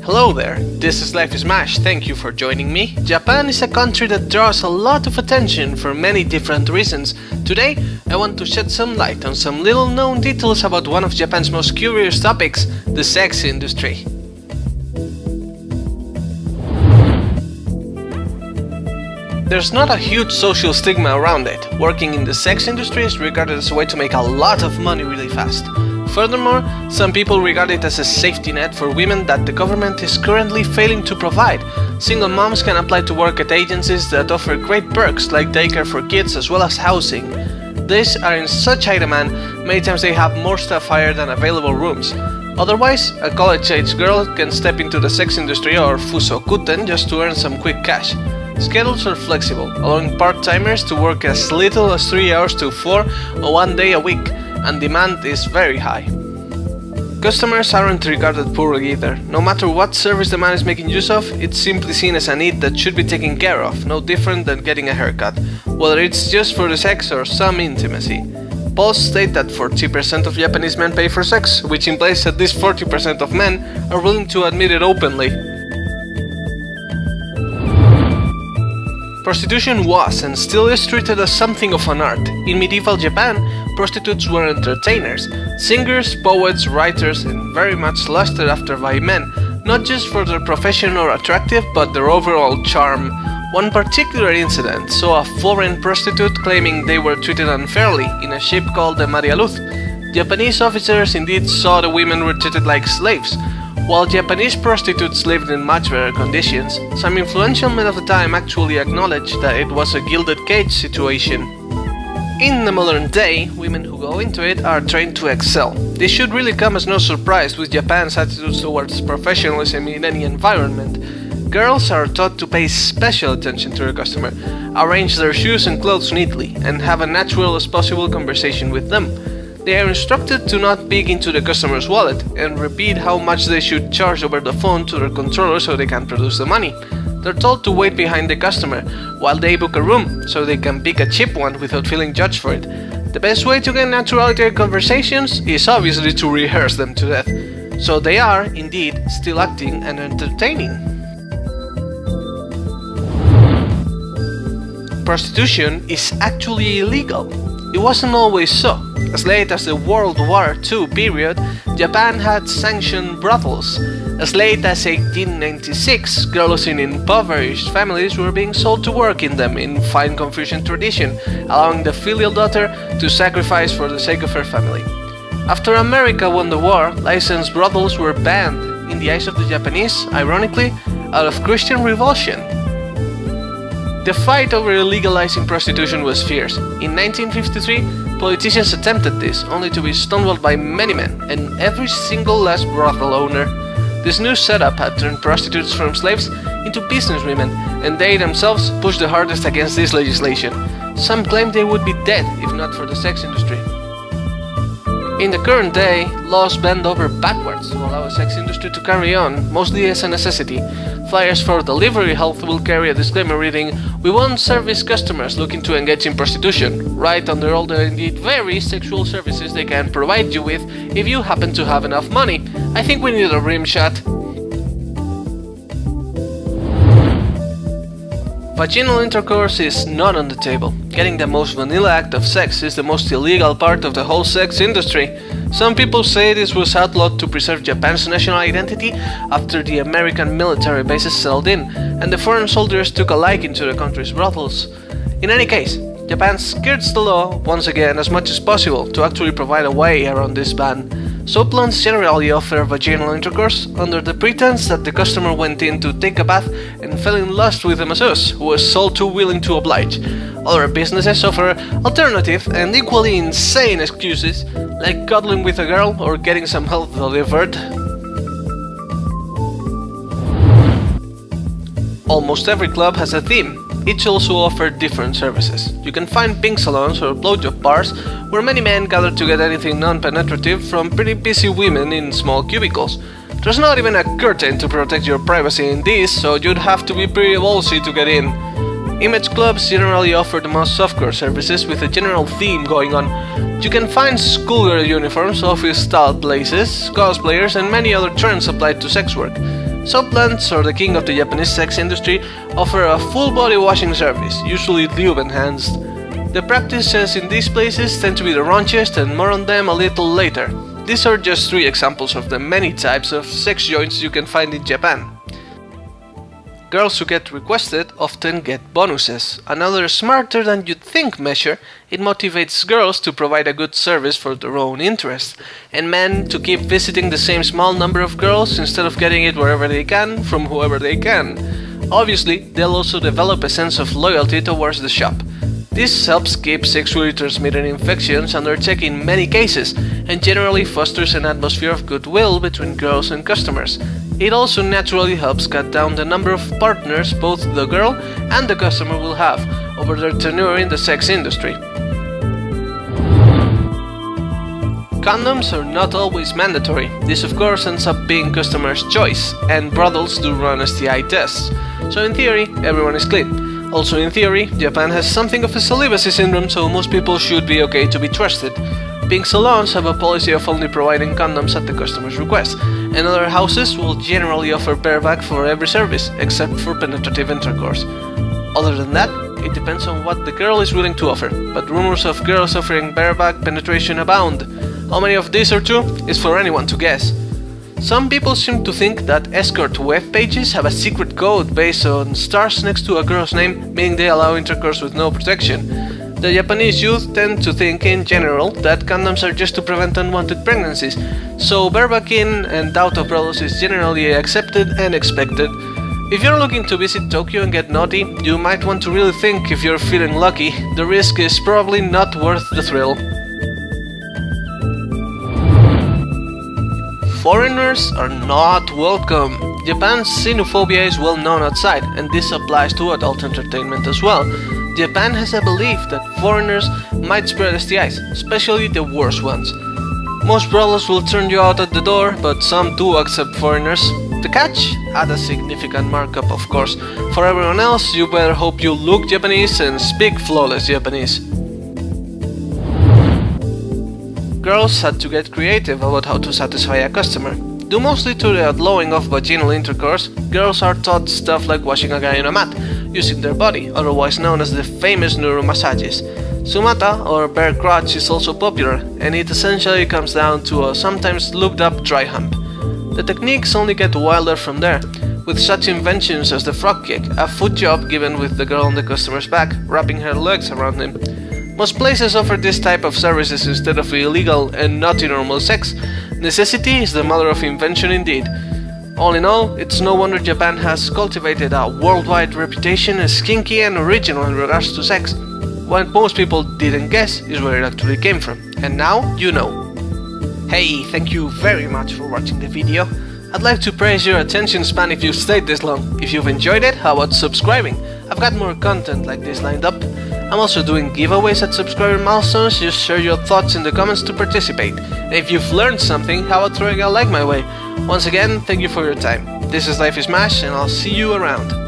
Hello there, this is Life is Mash, thank you for joining me. Japan is a country that draws a lot of attention for many different reasons. Today, I want to shed some light on some little known details about one of Japan's most curious topics, the sex industry. There's not a huge social stigma around it. Working in the sex industry is regarded as a way to make a lot of money really fast. Furthermore, some people regard it as a safety net for women that the government is currently failing to provide. Single moms can apply to work at agencies that offer great perks like daycare for kids as well as housing. These are in such high demand, many times they have more staff hired than available rooms. Otherwise, a college-age girl can step into the sex industry or fusokuten just to earn some quick cash. Schedules are flexible, allowing part-timers to work as little as 3 hours to 4 or 1 day a week, and demand is very high. Customers aren't regarded poorly either. No matter what service the man is making use of, it's simply seen as a need that should be taken care of, no different than getting a haircut, whether it's just for the sex or some intimacy. Polls state that 40% of Japanese men pay for sex, which implies at least 40% of men are willing to admit it openly. Prostitution was and still is treated as something of an art. In medieval Japan, prostitutes were entertainers, singers, poets, writers, and very much lusted after by men, not just for their profession or attractive, but their overall charm. One particular incident saw a foreign prostitute claiming they were treated unfairly in a ship called the Maria Luz. Japanese officers indeed saw the women were treated like slaves. While Japanese prostitutes lived in much better conditions, some influential men of the time actually acknowledged that it was a gilded cage situation. In the modern day, women who go into it are trained to excel. This should really come as no surprise with Japan's attitudes towards professionalism in any environment. Girls are taught to pay special attention to their customer, arrange their shoes and clothes neatly, and have a natural as possible conversation with them. They are instructed to not peek into the customer's wallet and repeat how much they should charge over the phone to their controller so they can produce the money. They're told to wait behind the customer while they book a room so they can pick a cheap one without feeling judged for it. The best way to get naturality in conversations is obviously to rehearse them to death. So they are, indeed, still acting and entertaining. Prostitution is actually illegal. It wasn't always so. As late as the World War II period, Japan had sanctioned brothels. As late as 1896, girls in impoverished families were being sold to work in them in fine Confucian tradition, allowing the filial daughter to sacrifice for the sake of her family. After America won the war, licensed brothels were banned, in the eyes of the Japanese, ironically, out of Christian revulsion. The fight over legalizing prostitution was fierce. In 1953, politicians attempted this, only to be stonewalled by many men, and every single last brothel owner. This new setup had turned prostitutes from slaves into businesswomen, and they themselves pushed the hardest against this legislation. Some claimed they would be dead if not for the sex industry. In the current day, laws bend over backwards to allow the sex industry to carry on, mostly as a necessity. Flyers for delivery health will carry a disclaimer reading, "We won't service customers looking to engage in prostitution," right under all the indeed very sexual services they can provide you with if you happen to have enough money. I think we need a rim shot. Vaginal intercourse is not on the table. Getting the most vanilla act of sex is the most illegal part of the whole sex industry. Some people say this was outlawed to preserve Japan's national identity after the American military bases settled in, and the foreign soldiers took a liking to the country's brothels. In any case, Japan skirts the law once again as much as possible to actually provide a way around this ban. Soap salons generally offer vaginal intercourse under the pretense that the customer went in to take a bath and fell in lust with the masseuse, who was all too willing to oblige. Other businesses offer alternative and equally insane excuses, like cuddling with a girl or getting some health delivered. Almost every club has a theme. Each also offers different services. You can find pink salons or blowjob bars where many men gather to get anything non-penetrative from pretty busy women in small cubicles. There's not even a curtain to protect your privacy in this, so you'd have to be pretty ballsy to get in. Image clubs generally offer the most softcore services with a general theme going on. You can find schoolgirl uniforms, office-style places, cosplayers, and many other trends applied to sex work. Soap Lands, or the king of the Japanese sex industry, offer a full body washing service, usually lube enhanced. The practices in these places tend to be the raunchiest, and more on them a little later. These are just 3 examples of the many types of sex joints you can find in Japan. Girls who get requested often get bonuses. Another smarter than you'd think measure, it motivates girls to provide a good service for their own interest, and men to keep visiting the same small number of girls instead of getting it wherever they can, from whoever they can. Obviously, they'll also develop a sense of loyalty towards the shop. This helps keep sexually transmitted infections under check in many cases, and generally fosters an atmosphere of goodwill between girls and customers. It also naturally helps cut down the number of partners both the girl and the customer will have over their tenure in the sex industry. Condoms are not always mandatory. This of course ends up being customers' choice, and brothels do run STI tests. So in theory, everyone is clean. Also in theory, Japan has something of a celibacy syndrome, so most people should be okay to be trusted. Pink salons have a policy of only providing condoms at the customer's request, and other houses will generally offer bareback for every service, except for penetrative intercourse. Other than that, it depends on what the girl is willing to offer, but rumors of girls offering bareback penetration abound. How many of these are true is for anyone to guess. Some people seem to think that escort web pages have a secret code based on stars next to a girl's name, meaning they allow intercourse with no protection. The Japanese youth tend to think in general that condoms are just to prevent unwanted pregnancies, so barebacking and out of brothels is generally accepted and expected. If you're looking to visit Tokyo and get naughty, you might want to really think if you're feeling lucky. The risk is probably not worth the thrill. Foreigners are not welcome. Japan's xenophobia is well known outside, and this applies to adult entertainment as well. Japan has a belief that foreigners might spread STIs, especially the worst ones. Most brothels will turn you out at the door, but some do accept foreigners. The catch? At a significant markup, of course. For everyone else, you better hope you look Japanese and speak flawless Japanese. Girls had to get creative about how to satisfy a customer. Due mostly to the outlawing of vaginal intercourse, girls are taught stuff like washing a guy on a mat, using their body, otherwise known as the famous neuromassages. Sumata, or bare crotch, is also popular, and it essentially comes down to a sometimes looped up dry hump. The techniques only get wilder from there, with such inventions as the frog kick, a foot job given with the girl on the customer's back, wrapping her legs around him. Most places offer this type of services instead of illegal and naughty normal sex. Necessity is the mother of invention indeed. All in all, it's no wonder Japan has cultivated a worldwide reputation as kinky and original in regards to sex. What most people didn't guess is where it actually came from, and now you know. Hey, thank you very much for watching the video. I'd like to praise your attention span if you stayed this long. If you've enjoyed it, how about subscribing? I've got more content like this lined up. I'm also doing giveaways at subscriber milestones. Just share your thoughts in the comments to participate. And if you've learned something, how about throwing a like my way? Once again, thank you for your time. This is Life is Mash, and I'll see you around.